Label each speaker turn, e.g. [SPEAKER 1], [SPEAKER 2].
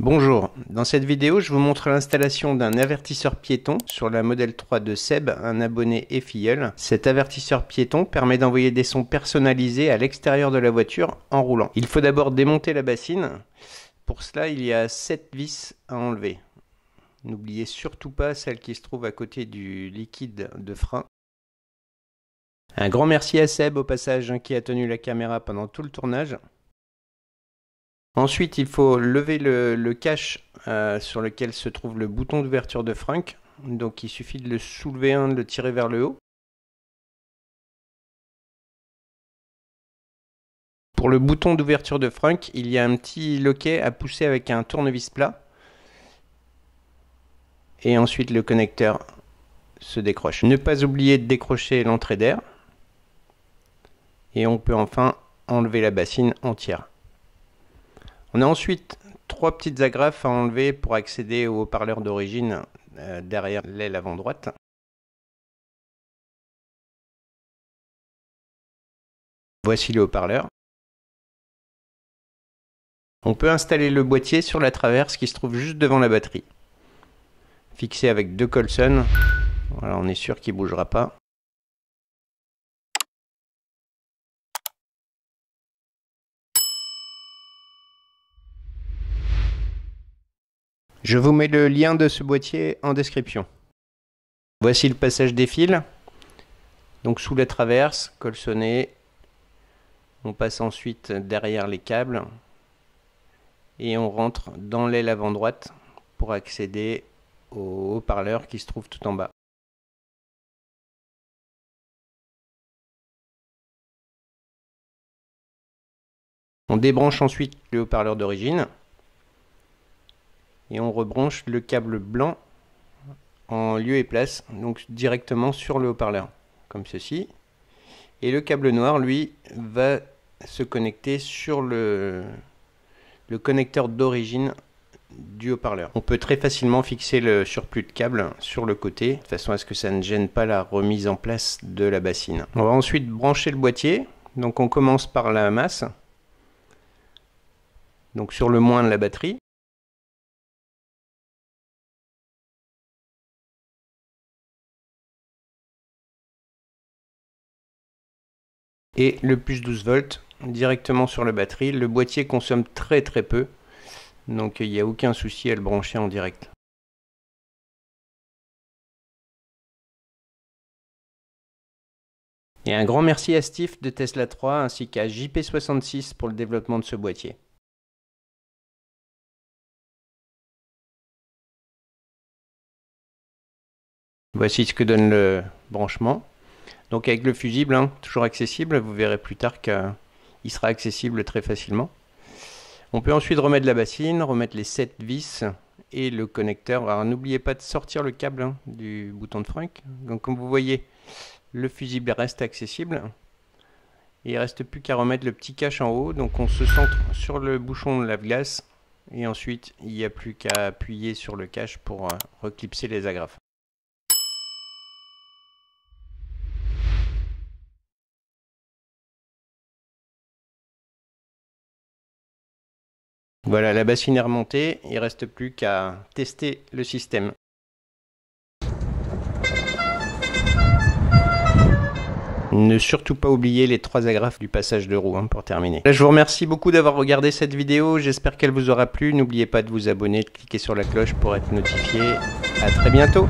[SPEAKER 1] Bonjour, dans cette vidéo je vous montre l'installation d'un avertisseur piéton sur la Model 3 de Seb, un abonné et filleul. Cet avertisseur piéton permet d'envoyer des sons personnalisés à l'extérieur de la voiture en roulant. Il faut d'abord démonter la bassine. Pour cela il y a 7 vis à enlever. N'oubliez surtout pas celle qui se trouve à côté du liquide de frein. Un grand merci à Seb au passage qui a tenu la caméra pendant tout le tournage. Ensuite, il faut lever le cache sur lequel se trouve le bouton d'ouverture de frunk. Donc il suffit de le soulever, de le tirer vers le haut. Pour le bouton d'ouverture de frunk, il y a un petit loquet à pousser avec un tournevis plat. Et ensuite le connecteur se décroche. Ne pas oublier de décrocher l'entrée d'air. Et on peut enfin enlever la bassine entière. On a ensuite 3 petites agrafes à enlever pour accéder au haut-parleur d'origine derrière l'aile avant droite. Voici le haut-parleur. On peut installer le boîtier sur la traverse qui se trouve juste devant la batterie. Fixé avec 2 Colson. Voilà, on est sûr qu'il ne bougera pas. Je vous mets le lien de ce boîtier en description. Voici le passage des fils. Donc sous la traverse, colsonné. On passe ensuite derrière les câbles. Et on rentre dans l'aile avant droite pour accéder au haut-parleur qui se trouve tout en bas. On débranche ensuite le haut-parleur d'origine. Et on rebranche le câble blanc en lieu et place, donc directement sur le haut-parleur, comme ceci. Et le câble noir, lui, va se connecter sur le connecteur d'origine du haut-parleur. On peut très facilement fixer le surplus de câble sur le côté, de façon à ce que ça ne gêne pas la remise en place de la bassine. On va ensuite brancher le boîtier. Donc on commence par la masse, donc sur le moins de la batterie. Et le plus 12 volts directement sur la batterie. Le boîtier consomme très peu, donc il n'y a aucun souci à le brancher en direct. Et un grand merci à Steve de Tesla 3 ainsi qu'à JP66 pour le développement de ce boîtier. Voici ce que donne le branchement. Donc avec le fusible, toujours accessible, vous verrez plus tard qu'il sera accessible très facilement. On peut ensuite remettre la bassine, remettre les 7 vis et le connecteur. Alors n'oubliez pas de sortir le câble du bouton de frunk. Donc comme vous voyez, le fusible reste accessible. Et il ne reste plus qu'à remettre le petit cache en haut. Donc on se centre sur le bouchon de lave-glace. Et ensuite, il n'y a plus qu'à appuyer sur le cache pour reclipser les agrafes. Voilà, la bassine est remontée, il ne reste plus qu'à tester le système. Ne surtout pas oublier les 3 agrafes du passage de roue pour terminer. Là, je vous remercie beaucoup d'avoir regardé cette vidéo, j'espère qu'elle vous aura plu. N'oubliez pas de vous abonner, de cliquer sur la cloche pour être notifié. À très bientôt.